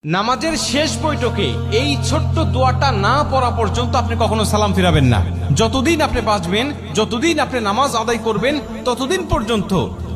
নামাজের শেষ বৈঠকে এই ছোট্ট দোয়াটা না পড়া পর্যন্ত আপনি কখনো সালাম ফিরাবেন না। যতদিন আপনি বাঁচবেন, যতদিন আপনি নামাজ আদায় করবেন, ততদিন পর্যন্ত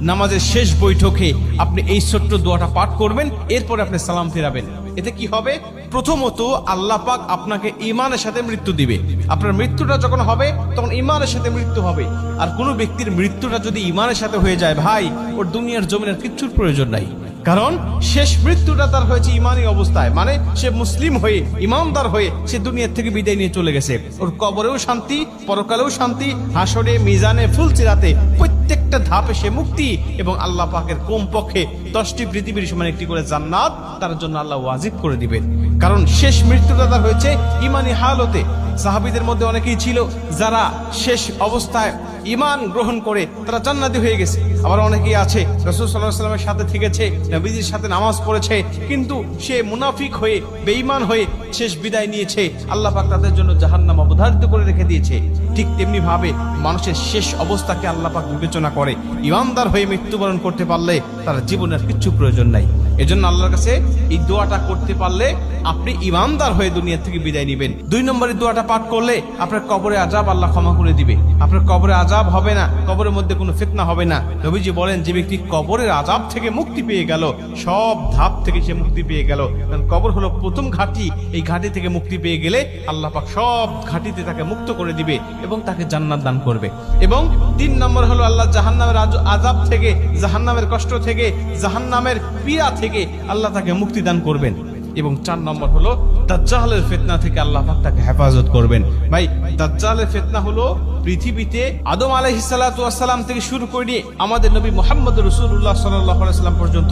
নামাজের শেষ বৈঠকে আপনি এই ছোট্ট দোয়াটা পাঠ করবেন, এরপরে আপনি সালাম ফিরাবেন। এতে কি হবে? প্রথমত আল্লাহ পাক আপনাকে ঈমানের সাথে মৃত্যু দিবে। আপনার মৃত্যুটা যখন হবে তখন ঈমানের সাথে মৃত্যু হবে। আর কোনো ব্যক্তির মৃত্যুটা যদি ঈমানের সাথে হয়ে যায়, ভাই, ওর দুনিয়ার জমিনের কিচ্ছুর প্রয়োজন নাই। কারণ শেষ মৃত্যুটা তার হয়েছে ইমানি অবস্থায়, মানে সে মুসলিম হয়ে, ইমানদার হয়ে সে দুনিয়া থেকে বিদায় নিয়ে চলে গেছে। ওর কবরেও শান্তি, পরকালেও শান্তি, হাসরে, মিজানে, ফুলসিরাতে প্রত্যেকটা ধাপে সে মুক্তি, এবং আল্লাহ পাকের কমপক্ষে 10টি পৃথিবীর সমান একটি করে জান্নাত তার জন্য আল্লাহ ওয়াজিব করে দিবেন। কারণ শেষ মৃত্যুটা তার হয়েছে ইমানি হালতে। সাহাবীদের মধ্যে অনেকেই ছিল যারা শেষ অবস্থায় ঈমান গ্রহণ করে তারা জান্নাতি হয়ে গেছে। আবার অনেকেই আছে রাসূল সাল্লাল্লাহু আলাইহি ওয়াসাল্লামের সাথে থেকেছে, নবীজির সাথে নামাজ পড়েছে, কিন্তু সে মুনাফিক হয়ে, বেঈমান হয়ে শেষ বিদায় নিয়েছে। আল্লাহ পাক তাদের জন্য জাহান্নাম অবধারিত করে রেখে দিয়েছে। ঠিক তেমনি ভাবে মানুষের শেষ অবস্থাকে আল্লাহ পাক বিবেচনা করে। ঈমানদার হয়ে মৃত্যুবরণ করতে পারলে তার জীবনের কিচ্ছু প্রয়োজন নাই। এজন্য আল্লাহর কাছে এই দোয়াটা করতে পারলে আপনি ঈমানদার হয়ে দুনিয়া থেকে বিদায় নেবেন। 2 নম্বরে দোয়াটা পাঠ করলে আপনার কবরে আযাব আল্লাহ ক্ষমা করে দিবে। আপনার কবরে আযাব হবে না, কবরের মধ্যে কোনো ফিতনা হবে না। নবীজি বলেন, যে ব্যক্তি কবরের আযাব থেকে মুক্তি পেয়ে গেল, সব ধাপ থেকে সে মুক্তি পেয়ে গেল। কারণ কবর হলো প্রথম ঘাঁটি। এই ঘাঁটি থেকে মুক্তি পেয়ে গেলে আল্লাহ পাক সব ঘাঁটিতে তাকে মুক্ত করে দিবে এবং তাকে জান্নাত দান করবে। এবং 3 নম্বর হলো আল্লাহ জাহান্নামের আযাব থেকে, জাহান্নামের কষ্ট থেকে, জাহান্নামের পীড়া থেকে আল্লাহ তাকে মুক্তি দান করবেন। এবং 4 নম্বর হলো দাজ্জালের ফিতনা থেকে আল্লাহ পাক তাকে হেফাজত করবেন। ভাই, দাজ্জালের ফিতনা হলো পৃথিবীতে আদম আলাইহিস সালাতু ওয়াস সালাম থেকে শুরু করে আমাদের নবী মুহাম্মদ রাসূলুল্লাহ সাল্লাল্লাহু আলাইহি ওয়াসাল্লাম পর্যন্ত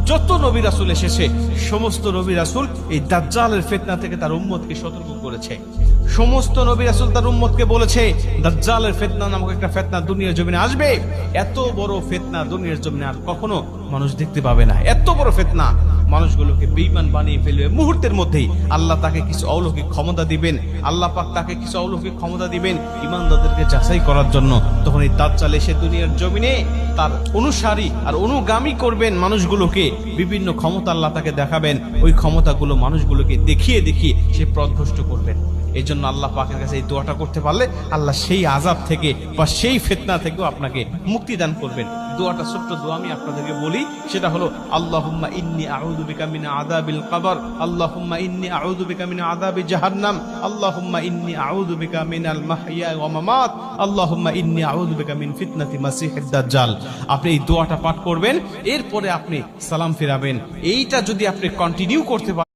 যত নবী রাসূল এসেছে, সমস্ত নবী রাসূল এই দাজ্জালের ফিতনা থেকে তার উম্মতকে সতর্ক করেছে। সমস্ত নবী রাসূল তার উম্মতকে বলেছে, দাজ্জালের ফিতনা নামক একটা ফিতনা দুনিয়ার জমিনে আসবে। এত বড় ফিতনা দুনিয়ার জমিনে আর কখনো মানুষ দেখতে পাবে না। এত বড় ফিতনা মানুষগুলোকে বেঈমান বানিয়ে ফেলবে মুহূর্তের মধ্যেই। আল্লাহ তাকে কিছু অলৌকিক ক্ষমতা দিবেন, আল্লাহ পাক তাকে কিছু অলৌকিক ক্ষমতা দিবেন ঈমানদারদেরকে যাচাই করার জন্য। তখন এই দাজ্জাল এসে দুনিয়ার জমিনে তার অনুসারী আর অনুগামী করবেন মানুষগুলোকে। বিভিন্ন ক্ষমতা আল্লাহ তাকে দেখাবেন, ওই ক্ষমতাগুলো মানুষগুলোকে দেখিয়ে দেখিয়ে সে পথভ্রষ্ট করবেন। এই জন্য আল্লাহ পাকের কাছে এই দোয়াটা করতে পারলে আল্লাহ সেই আযাব থেকে বা সেই ফিতনা থেকেও আপনাকে মুক্তি দান করবেন। দোয়াটা ছোট্ট দোয়া আমি আপনাদেরকে বলি, সেটা হলো আল্লাহুম্মা ইন্নী আউযু বিকা মিন আযাবিল কবর, আল্লাহুম্মা ইন্নী আউযু বিকা মিন আযাবি জাহান্নাম, আল্লাহুম্মা ইন্নী আউযু বিকা মিনাল মাহইয়া ওয়া মামাত, আল্লাহুম্মা ইন্নী আউযু বিকা মিন ফিতনাতি মাসিহিদ দাজ্জাল। আপনি এই দোয়াটা পাঠ করবেন, এরপরে আপনি সালাম ফিরাবেন। এইটা যদি আপনি কন্টিনিউ করতে পারেন